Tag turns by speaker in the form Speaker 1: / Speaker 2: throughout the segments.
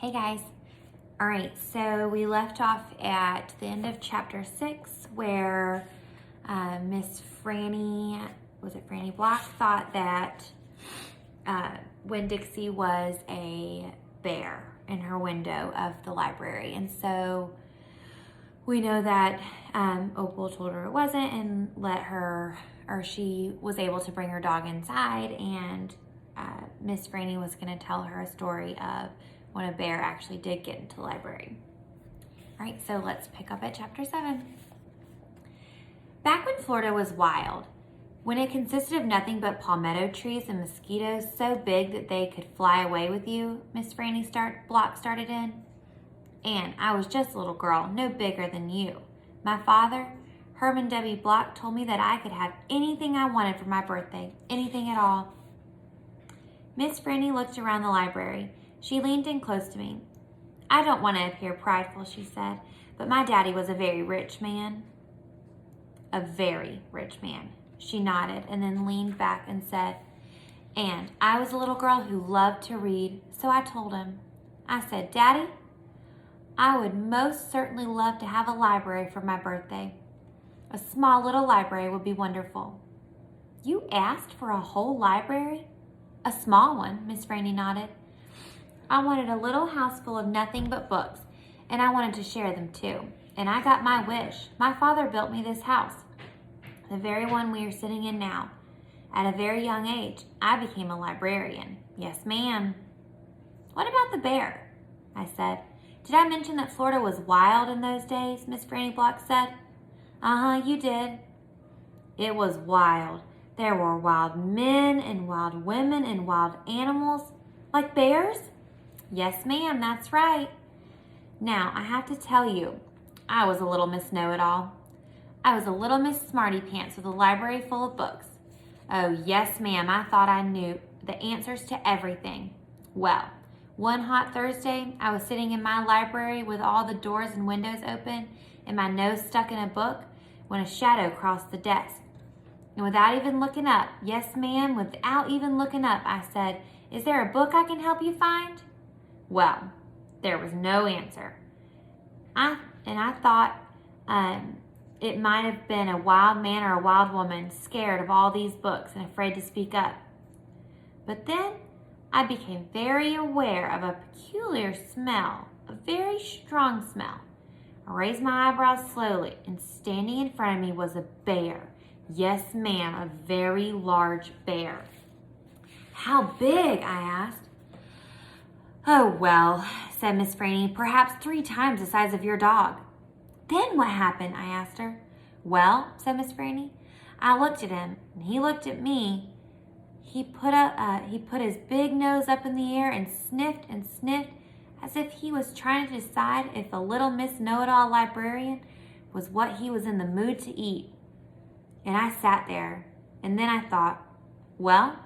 Speaker 1: Hey guys. All right, so we left off at the end of chapter 6 where Miss Franny, was it Franny Block, thought that Winn-Dixie was a bear in her window of the library. And so we know that Opal told her it wasn't and she was able to bring her dog inside, and Miss Franny was going to tell her a story of when a bear actually did get into the library. All right, so let's pick up at chapter 7. Back when Florida was wild, when it consisted of nothing but palmetto trees and mosquitoes so big that they could fly away with you, Miss Franny Block started in. And I was just a little girl, no bigger than you. My father, Herman W. Block, told me that I could have anything I wanted for my birthday, anything at all. Miss Franny looked around the library. She leaned in close to me. I don't want to appear prideful, she said, but my daddy was a very rich man. A very rich man. She nodded and then leaned back and said, and I was a little girl who loved to read, so I told him. I said, Daddy, I would most certainly love to have a library for my birthday. A small little library would be wonderful. You asked for a whole library? A small one, Miss Franny nodded. I wanted a little house full of nothing but books, and I wanted to share them too. And I got my wish. My father built me this house, the very one we are sitting in now. At a very young age, I became a librarian. Yes, ma'am. What about the bear? I said. Did I mention that Florida was wild in those days? Miss Franny Block said. You did. It was wild. There were wild men and wild women and wild animals. Like bears? Yes, ma'am, that's right. Now, I have to tell you, I was a little Miss Know-It-All. I was a little Miss Smarty Pants with a library full of books. Oh, yes, ma'am, I thought I knew the answers to everything. Well, one hot Thursday, I was sitting in my library with all the doors and windows open and my nose stuck in a book when a shadow crossed the desk. And without even looking up, yes, ma'am, without even looking up, I said, is there a book I can help you find? Well, there was no answer. I thought it might have been a wild man or a wild woman scared of all these books and afraid to speak up. But then I became very aware of a peculiar smell, a very strong smell. I raised my eyebrows slowly, and standing in front of me was a bear. Yes, ma'am, a very large bear. How big? I asked. Oh, well, said Miss Franny, perhaps 3 times the size of your dog. Then what happened? I asked her. Well, said Miss Franny, I looked at him, and he looked at me. He put his big nose up in the air and sniffed as if he was trying to decide if a little Miss Know-It-All librarian was what he was in the mood to eat. And I sat there, and then I thought, well,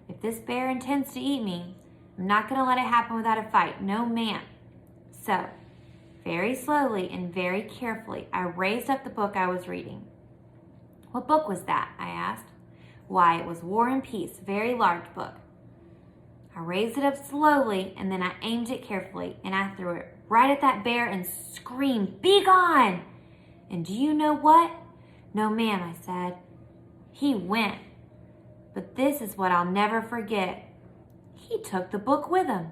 Speaker 1: if this bear intends to eat me, I'm not going to let it happen without a fight. No, ma'am. So, very slowly and very carefully, I raised up the book I was reading. What book was that? I asked. Why, it was War and Peace, a very large book. I raised it up slowly, and then I aimed it carefully, and I threw it right at that bear and screamed, "Be gone!" And do you know what? No, ma'am, I said. He went. But this is what I'll never forget. He took the book with him.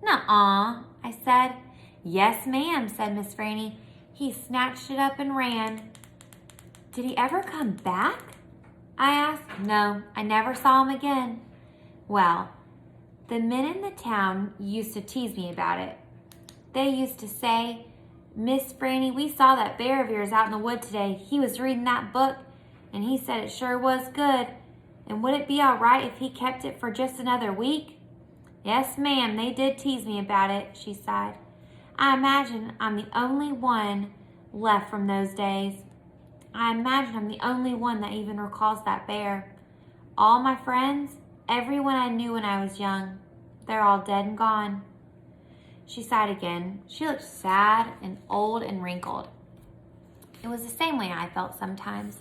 Speaker 1: Nuh-uh, I said. Yes, ma'am, said Miss Franny. He snatched it up and ran. Did he ever come back? I asked. No, I never saw him again. Well, the men in the town used to tease me about it. They used to say, Miss Franny, we saw that bear of yours out in the wood today. He was reading that book, and he said it sure was good. And would it be all right if he kept it for just another week? Yes, ma'am, they did tease me about it, she sighed. I imagine I'm the only one left from those days. I imagine I'm the only one that even recalls that bear. All my friends, everyone I knew when I was young, they're all dead and gone. She sighed again. She looked sad and old and wrinkled. It was the same way I felt sometimes,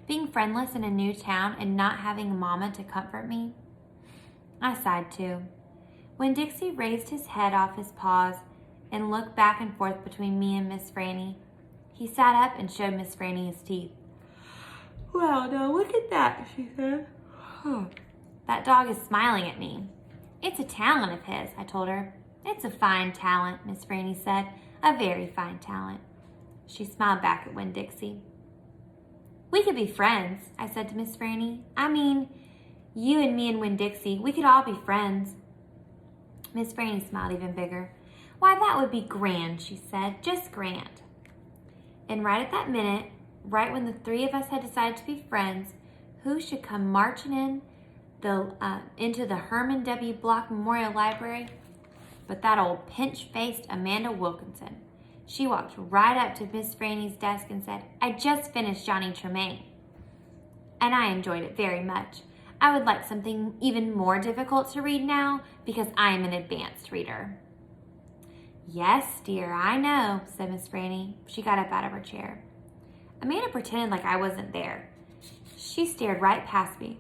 Speaker 1: being friendless in a new town and not having a mama to comfort me. I sighed too. Winn-Dixie raised his head off his paws and looked back and forth between me and Miss Franny. He sat up and showed Miss Franny his teeth. "Well, now look at that," she said. "That dog is smiling at me." "It's a talent of his," I told her. "It's a fine talent," Miss Franny said. "A very fine talent." She smiled back at Winn-Dixie. "We could be friends," I said to Miss Franny. "I mean, you and me and Winn-Dixie, we could all be friends." Miss Franny smiled even bigger. "Why, that would be grand," she said. "Just grand." And right at that minute, right when the three of us had decided to be friends, who should come marching into the Herman W. Block Memorial Library but that old pinch-faced Amanda Wilkinson. She walked right up to Miss Franny's desk and said, "I just finished Johnny Tremain, and I enjoyed it very much. I would like something even more difficult to read now because I am an advanced reader." "Yes, dear, I know," said Miss Franny. She got up out of her chair. Amanda pretended like I wasn't there. She stared right past me.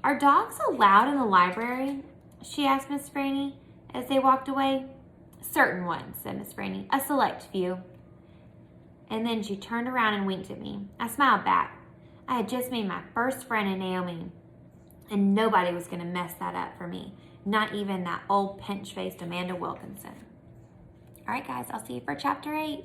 Speaker 1: "Are dogs allowed in the library?" she asked Miss Franny as they walked away. "Certain ones," said Miss Franny. "A select few." And then she turned around and winked at me. I smiled back. I had just made my first friend in Naomi, and nobody was going to mess that up for me. Not even that old pinch-faced Amanda Wilkinson. All right, guys, I'll see you for chapter 8.